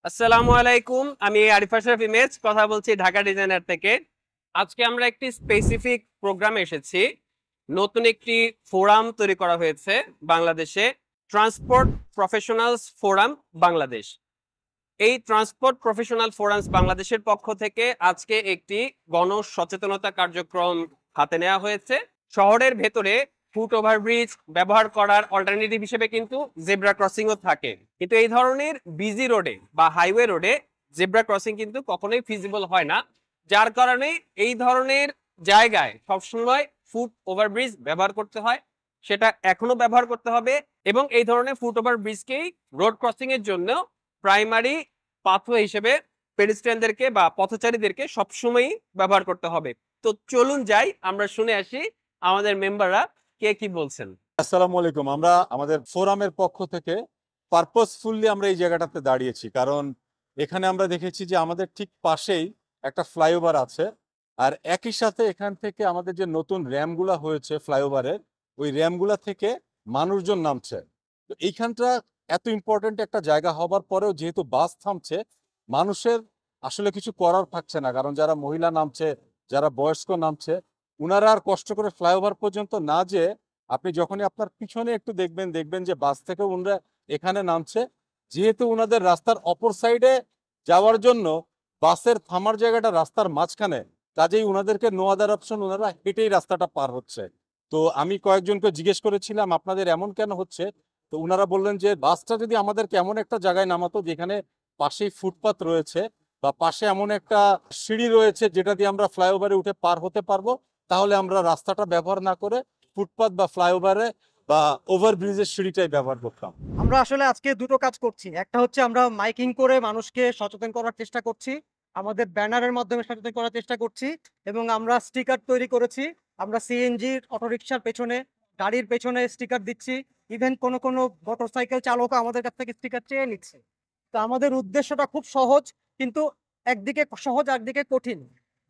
আসসালামু আলাইকুম, আমি আরিফ আশরাফ ইমেজ কথা বলছি ঢাকা ডিজাইনার থেকে। আজকে আমরা একটি স্পেসিফিক প্রোগ্রামে এসেছি। নতুন একটি ফোরাম তৈরি করা হয়েছে বাংলাদেশে, ট্রান্সপোর্ট প্রফেশনালস ফোরাম বাংলাদেশ। এই ট্রান্সপোর্ট প্রফেশনাল ফোরামস বাংলাদেশের পক্ষ থেকে আজকে একটি গণ সচেতনতা কার্যক্রম হাতে নেওয়া হয়েছে। শহরের ভেতরে ফুট ওভারব্রিজ ব্যবহার করার অল্টারনেটিভ হিসেবে কিন্তু জেব্রা ক্রসিংও থাকে, কিন্তু এই ধরনের বিজি রোডে বা হাইওয়ে রোডে জেব্রা ক্রসিং কিন্তু কখনোই ফিজিবল হয় না। যার কারণে এই ধরনের জায়গায় সবসময় ফুট ওভারব্রিজ ব্যবহার করতে হয়, সেটা এখনো ব্যবহার করতে হবে। এবং এই ধরনের ফুট ওভারব্রিজকেই রোড ক্রসিং এর জন্য প্রাইমারি পাথওয়ে হিসেবে পেডিস্ট্রিয়ানদেরকে বা পথচারীদেরকে সবসময়ই ব্যবহার করতে হবে। তো চলুন যাই, আমরা শুনে আসি আমাদের মেম্বাররা কে কি বলছেন। আসসালামু আলাইকুম। আমরা আমাদের ফোরামের পক্ষ থেকে পারপসফুলি আমরা এই জায়গাটাতে দাঁড়িয়েছি, কারণ এখানে আমরা দেখেছি যে আমাদের ঠিক পাশেই একটা ফ্লাইওভার আছে, আর একই সাথে এখান থেকে আমাদের যে নতুন র্যামগুলা হয়েছে ফ্লাইওভারের, ওই র্যামগুলা থেকে মানুষজন নামছে। তো এইখানটা এত ইম্পর্টেন্ট একটা জায়গা হবার পরেও যেহেতু বাস থামছে, মানুষের আসলে কিছু করার থাকছে না, কারণ যারা মহিলা নামছে, যারা বয়স্ক নামছে, উনারা আর কষ্ট করে ফ্লাইওভার পর্যন্ত না যেয়ে আপনি যখনই আপনার পিছনে একটু দেখবেন যে বাস থেকে উনরা এখানে নামছে। যেহেতু উনাদের রাস্তার অপর সাইডে যাওয়ার জন্য বাসের থামার জায়গাটা রাস্তার মাঝখানে, কাজেই উনাদেরকে নো আদার অপশন, উনারা হেঁটেই রাস্তাটা পার হচ্ছে। তো আমি কয়েকজনকে জিজ্ঞেস করেছিলাম আপনাদের এমন কেন হচ্ছে, তো উনারা বললেন যে বাসটা যদি আমাদেরকে এমন একটা জায়গায় নামাতো যেখানে পাশেই ফুটপাত রয়েছে বা পাশে এমন একটা সিঁড়ি রয়েছে যেটা দিয়ে আমরা ফ্লাইওভারে উঠে পার হতে পারবো, তাহলে আমরা রাস্তাটা ব্যবহার না করে ফুটপাথ বা ফ্লাইওভারে বা ওভারব্রিজের সিঁড়িটাই ব্যবহার করতাম। আমরা আসলে আজকে দুটো কাজ করছি। একটা হচ্ছে আমরা মাইকিং করে মানুষকে সচেতন করার চেষ্টা করছি, আমাদের ব্যানারের মাধ্যমে সচেতন করার চেষ্টা করছি, এবং আমরা স্টিকার তৈরি করেছি। আমরা সিএনজির অটোরিকশার পেছনে, গাড়ির পেছনে স্টিকার দিচ্ছি। ইভেন কোনো মোটরসাইকেল চালকও আমাদের কাছ থেকে স্টিকার চেয়ে নিচ্ছে। তো আমাদের উদ্দেশ্যটা খুব সহজ, কিন্তু একদিকে সহজ একদিকে কঠিন।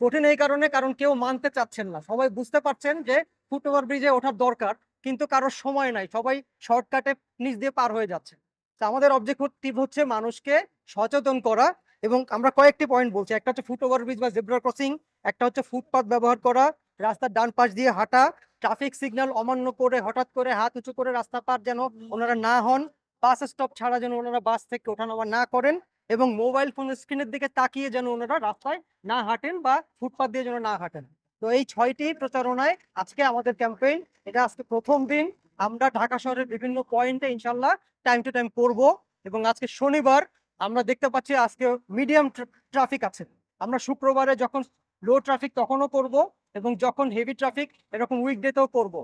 কঠিন এই কারণ কেউ মানতে চাচ্ছেন না। সবাই বুঝতে পারছেন যে ফুট ওভার ব্রিজে ওঠার দরকার, কিন্তু কারোর সময় নাই, সবাই শর্টকাটে নিচ দিয়ে পার হয়ে যাচ্ছে। তো আমাদের অবজেক্টিভ হচ্ছে মানুষকে সচেতন করা, এবং আমরা কয়েকটি পয়েন্ট বলছি। একটা হচ্ছে ফুট ওভারব্রিজ বা জেব্রা ক্রসিং, একটা হচ্ছে ফুটপাথ ব্যবহার করা, রাস্তার ডান পাশ দিয়ে হাঁটা, ট্রাফিক সিগন্যাল অমান্য করে হঠাৎ করে হাত উঁচু করে রাস্তা পার যেন ওনারা না হন, বাস স্টপ ছাড়া যেন ওনারা বাস থেকে ওঠানামা না করেন, এবং মোবাইল ফোন স্ক্রিনের দিকে তাকিয়ে যেন ওনারা রাস্তায় না হাঁটেন বা ফুটপাথ দিয়ে যেন না হাঁটেন। তো এই 6টি প্রচারণায় আজকে আমাদের ক্যাম্পেইন। এটা আজকে প্রথম দিন। আমরা ঢাকা শহরের বিভিন্ন পয়েন্টে ইনশাল্লাহ টাইম টু টাইম করব। এবং আজকে শনিবার, আমরা দেখতে পাচ্ছি আজকে মিডিয়াম ট্রাফিক আছে। আমরা শুক্রবারে যখন লো ট্রাফিক তখনও করব, এবং যখন হেভি ট্রাফিক এরকম উইকডেতেও করব।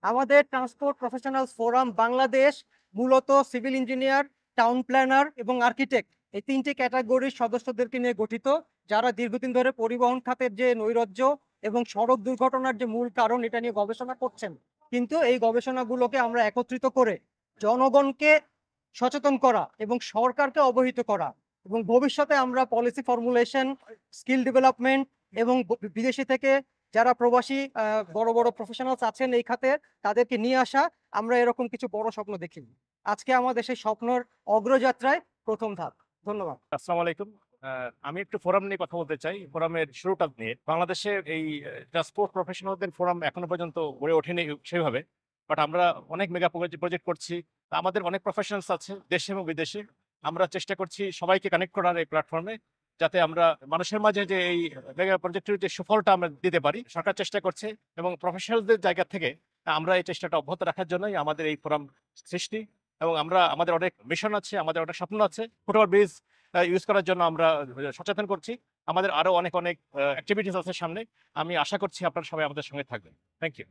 আমাদের ট্রান্সপোর্ট প্রফেশনালস ফোরাম বাংলাদেশ মূলত সিভিল ইঞ্জিনিয়ার, টাউন প্ল্যানার এবং আর্কিটেক্ট, এই 3টি ক্যাটাগরির সদস্যদেরকে নিয়ে গঠিত, যারা দীর্ঘদিন ধরে পরিবহন খাতের যে নৈরাজ্য এবং সড়ক দুর্ঘটনার যে মূল কারণ এটা নিয়ে গবেষণা করছেন। কিন্তু এই গবেষণাগুলোকে আমরা একত্রিত করে জনগণকে সচেতন করা এবং সরকারকে অবহিত করা, এবং ভবিষ্যতে আমরা পলিসি ফর্মুলেশন, স্কিল ডেভেলপমেন্ট এবং বিদেশি থেকে যারা প্রবাসী বড় বড় প্রফেশনালস আছেন এই খাতে, তাদেরকে নিয়ে আসা। আমরা এরকম কিছু বড় স্বপ্ন দেখি। আজকে আমাদের সেই স্বপ্নের অগ্রযাত্রায় প্রথম ধাপ। ধন্যবাদ। আসসালামু আলাইকুম। আমি একটু ফোরাম নিয়ে কথা বলতে চাই। ফোরামের শুরুটা নিয়ে, বাংলাদেশে এই ট্রান্সপোর্ট প্রফেশনালদের ফোরাম এখনো পর্যন্ত গড়ে ওঠেনি সেভাবে, বাট আমরা অনেক মেগা প্রজেক্ট করছি। আমাদের অনেক প্রফেশনালস আছে দেশে এবং বিদেশে। আমরা চেষ্টা করছি সবাইকে কানেক্ট করার এই প্ল্যাটফর্মে, যাতে আমরা মানুষের মাঝে যে এই মেগা প্রজেক্টের যে সুফলটা আমরা দিতে পারি। সরকার চেষ্টা করছে, এবং প্রফেশনালদের জায়গা থেকে আমরা এই চেষ্টাটা অব্যাহত রাখার জন্যই আমাদের এই ফোরাম সৃষ্টি। এবং আমাদের অনেক মিশন আছে, আমাদের অনেক স্বপ্ন আছে। ফুটওভার ব্রিজ ইউজ করার জন্য আমরা সচেতন করছি। আমাদের আরো অনেক অনেক অ্যাক্টিভিটিস আছে সামনে। আমি আশা করছি আপনারা সবাই আমাদের সঙ্গে থাকবেন। Thank you.